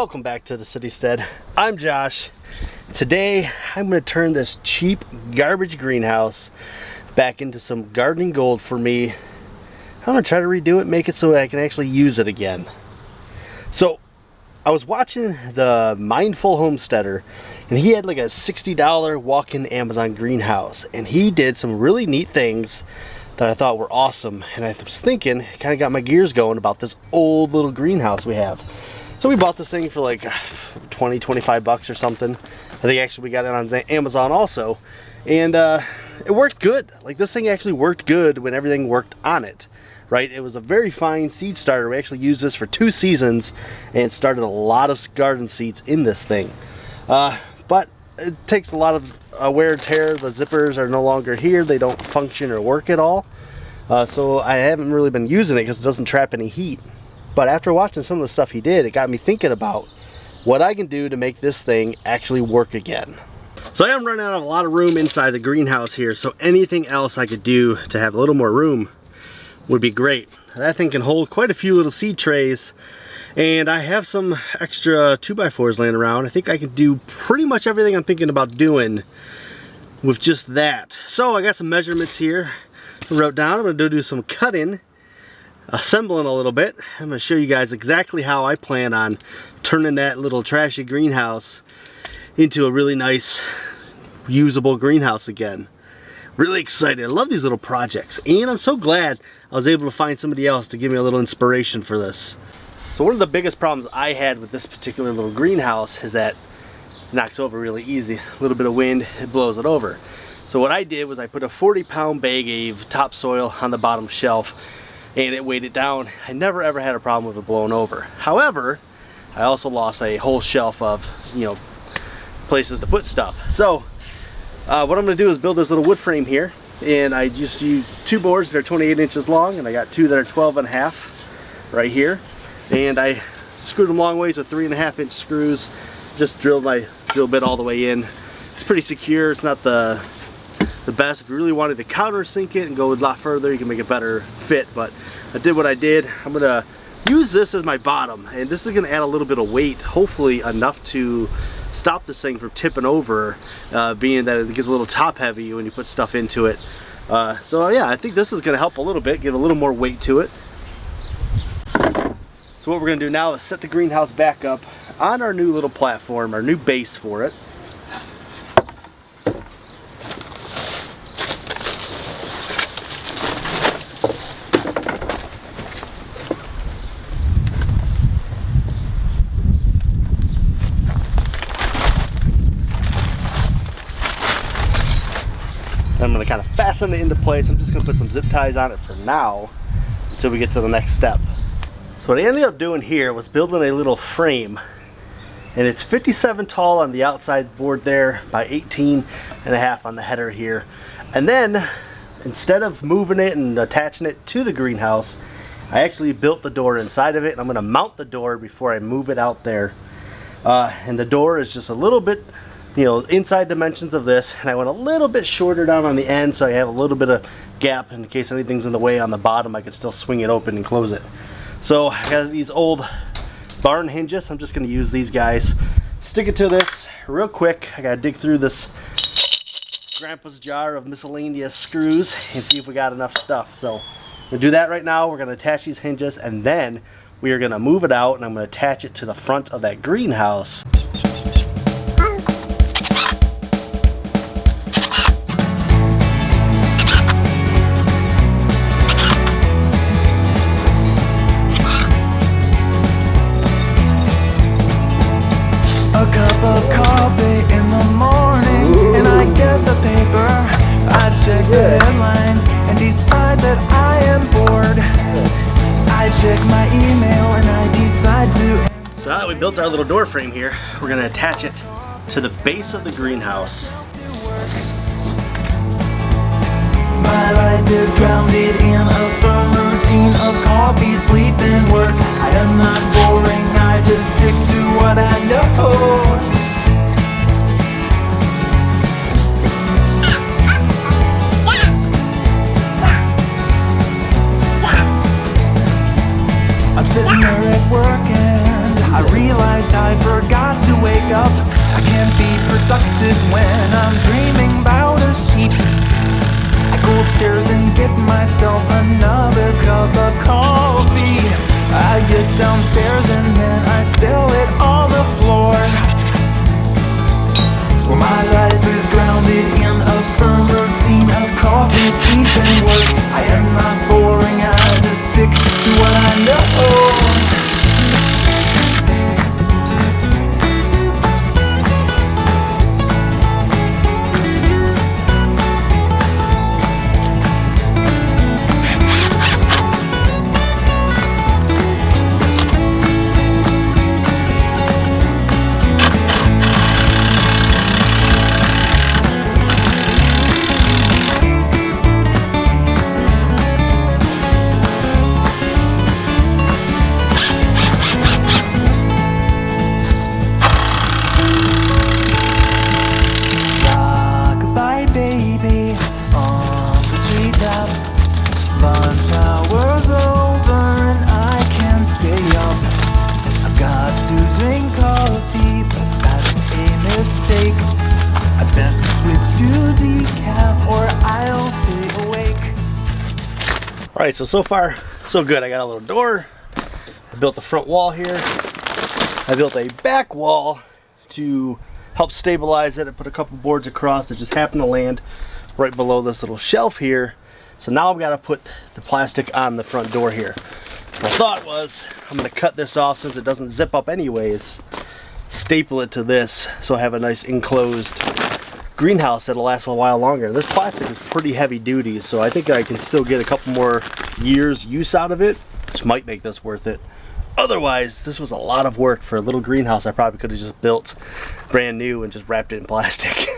Welcome back to the Citystead. I'm Josh. Today I'm going to turn this cheap garbage greenhouse back into some gardening gold for me. I'm going to try to redo it, make it so I can actually use it again. So I was watching the Mindful Homesteader, and he had like a $60 walk-in Amazon greenhouse, and he did some really neat things that I thought were awesome. And I was thinking, kind of got my gears going about this old little greenhouse we have. So we bought this thing for like 20-25 bucks or something. I think actually we got it on Amazon also, and it worked good. Like, this thing actually worked good when everything worked on it, right? It was a very fine seed starter. We actually used this for 2 seasons and started a lot of garden seeds in this thing. But it takes a lot of wear and tear. The zippers are no longer here. They don't function or work at all. So I haven't really been using it because it doesn't trap any heat. But after watching some of the stuff he did, it got me thinking about what I can do to make this thing actually work again. So I am running out of a lot of room inside the greenhouse here, so anything else I could do to have a little more room would be great. That thing can hold quite a few little seed trays, and I have some extra 2x4s laying around. I think I can do pretty much everything I'm thinking about doing with just that. So I got some measurements here I wrote down. I'm going to do some cutting, assembling a little bit. I'm going to show you guys exactly how I plan on turning that little trashy greenhouse into a really nice usable greenhouse again. Really excited. I love these little projects, and I'm so glad I was able to find somebody else to give me a little inspiration for this. So one of the biggest problems I had with this particular little greenhouse is that it knocks over really easy. A little bit of wind, it blows it over. So what I did was I put a 40-pound bag of topsoil on the bottom shelf, and it weighed it down. I never ever had a problem with it blowing over. However, I also lost a whole shelf of, places to put stuff. So what I'm going to do is build this little wood frame here, and I just used 2 boards that are 28 inches long, and I got 2 that are 12.5 right here, and I screwed them long ways with 3.5-inch screws. Just drilled my drill bit all the way in. It's pretty secure. It's not the best. If you really wanted to countersink it and go a lot further, you can make a better fit, but I did what I did. I'm gonna use this as my bottom, and this is gonna add a little bit of weight, hopefully enough to stop this thing from tipping over, being that it gets a little top heavy when you put stuff into it. So yeah, I think this is gonna help a little bit, give a little more weight to it. So what we're gonna do now is set the greenhouse back up on our new little platform, our new base for it. I'm going to kind of fasten it into place. I'm just going to put some zip ties on it for now until we get to the next step. So what I ended up doing here was building a little frame, and it's 57 tall on the outside board there by 18.5 on the header here. And then instead of moving it and attaching it to the greenhouse, I actually built the door inside of it, and I'm going to mount the door before I move it out there. And the door is just a little bit, inside dimensions of this, and I went a little bit shorter down on the end so I have a little bit of gap in case anything's in the way on the bottom. I can still swing it open and close it. So I got these old barn hinges. I'm just going to use these guys. Stick it to this real quick. I gotta dig through this grandpa's jar of miscellaneous screws and see if we got enough stuff. So I'm gonna do that right now. We're gonna attach these hinges, and then we are gonna move it out, and I'm gonna attach it to the front of that greenhouse. Check the headlines and decide that I am bored. I check my email and I decide to. So now that we built our little door frame here, we're going to attach it to the base of the greenhouse. My life is grounded in a firm routine of coffee, sleep, and work. I am not boring, I just stick to what I know. I'm sitting there at work and I realize realized I forgot to wake up. I can't be productive when I'm dreaming about a sheep. I go upstairs and get myself another cup of coffee. I get downstairs and then I spill it on the floor. Well, my life is grounded in a firm routine of coffee, sleep, and work. I am not boring, I just stick to what I know. Lunch hour's over and I can't stay up. I've got to drink coffee, but that's a mistake. I best switch to decaf or I'll stay awake. Alright, so far so good. I got a little door. I built the front wall here. I built a back wall to help stabilize it. I put a couple boards across that just happened to land right below this little shelf here. So now I've got to put the plastic on the front door here. My thought was I'm going to cut this off since it doesn't zip up anyways, staple it to this so I have a nice enclosed greenhouse that'll last a while longer. This plastic is pretty heavy duty, so I think I can still get a couple more years use out of it, which might make this worth it. Otherwise, this was a lot of work for a little greenhouse I probably could have just built brand new and just wrapped it in plastic.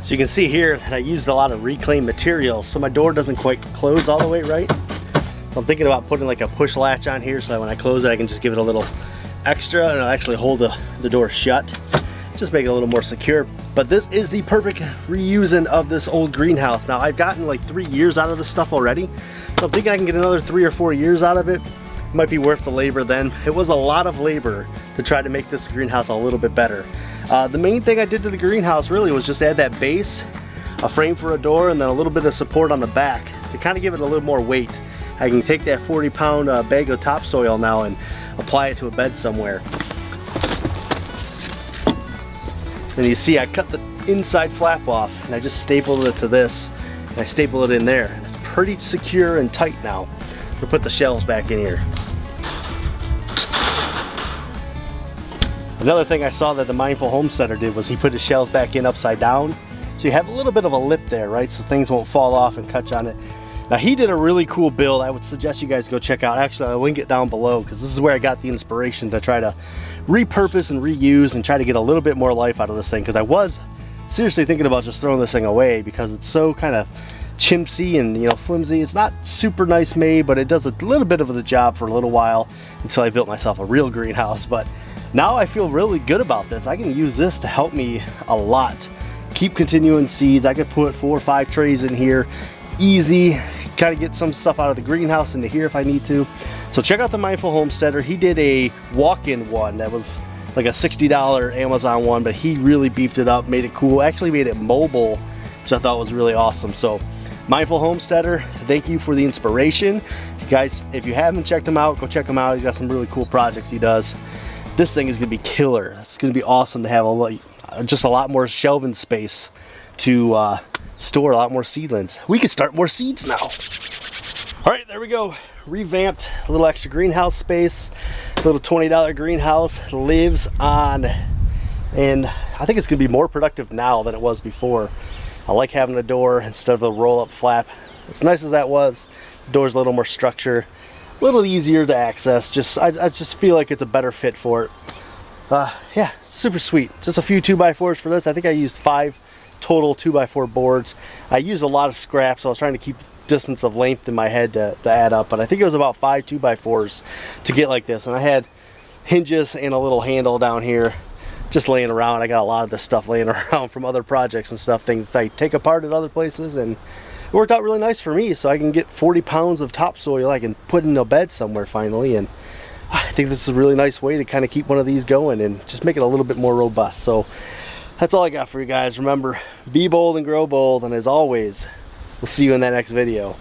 So you can see here that I used a lot of reclaimed materials, so my door doesn't quite close all the way right. So I'm thinking about putting like a push latch on here so that when I close it I can just give it a little extra and it'll actually hold the door shut. Just make it a little more secure. But this is the perfect reusing of this old greenhouse. Now I've gotten like 3 years out of this stuff already, so I'm thinking I can get another 3 or 4 years out of it. Might be worth the labor then. It was a lot of labor to try to make this greenhouse a little bit better. The main thing I did to the greenhouse really was just add that base, a frame for a door, and then a little bit of support on the back to kind of give it a little more weight. I can take that 40-pound bag of topsoil now and apply it to a bed somewhere. And you see I cut the inside flap off and I just stapled it to this and I staple it in there. And it's pretty secure and tight now. We'll put the shelves back in here. Another thing I saw that the Mindful Homesteader did was he put his shelves back in upside down. So you have a little bit of a lip there, right? So things won't fall off and catch on it. Now he did a really cool build I would suggest you guys go check out. Actually, I'll link it down below because this is where I got the inspiration to try to repurpose and reuse and try to get a little bit more life out of this thing, because I was seriously thinking about just throwing this thing away because it's so kind of chintzy and, you know, flimsy. It's not super nice made, but it does a little bit of the job for a little while until I built myself a real greenhouse. But now I feel really good about this. I can use this to help me a lot. Keep continuing seeds. I could put 4 or 5 trays in here easy, kind of get some stuff out of the greenhouse into here if I need to. So check out the Mindful Homesteader. He did a walk-in one that was like a $60 Amazon one, but he really beefed it up, made it cool, actually made it mobile, which I thought was really awesome. So Mindful Homesteader, thank you for the inspiration. Guys, if you haven't checked him out, go check him out. He's got some really cool projects he does. this thing is gonna be killer. It's gonna be awesome to have just a lot more shelving space to store a lot more seedlings. We could start more seeds now. All right, there we go. Revamped, a little extra greenhouse space, a little $20 greenhouse lives on, and I think it's gonna be more productive now than it was before. I like having a door instead of the roll-up flap. As nice as that was, the door's a little more structure, a little easier to access. I just feel like it's a better fit for it. Yeah, super sweet. Just a few 2x4s for this. I think I used 5 total 2x4 boards. I used a lot of scraps, so I was trying to keep distance of length in my head to add up, but I think it was about 5 2x4s to get like this. And I had hinges and a little handle down here just laying around. I got a lot of this stuff laying around from other projects and stuff, things I take apart at other places, and it worked out really nice for me. So I can get 40 pounds of topsoil I can put in a bed somewhere finally, and I think this is a really nice way to kind of keep one of these going and just make it a little bit more robust. So that's all I got for you guys. Remember, be bold and grow bold, and as always, we'll see you in that next video.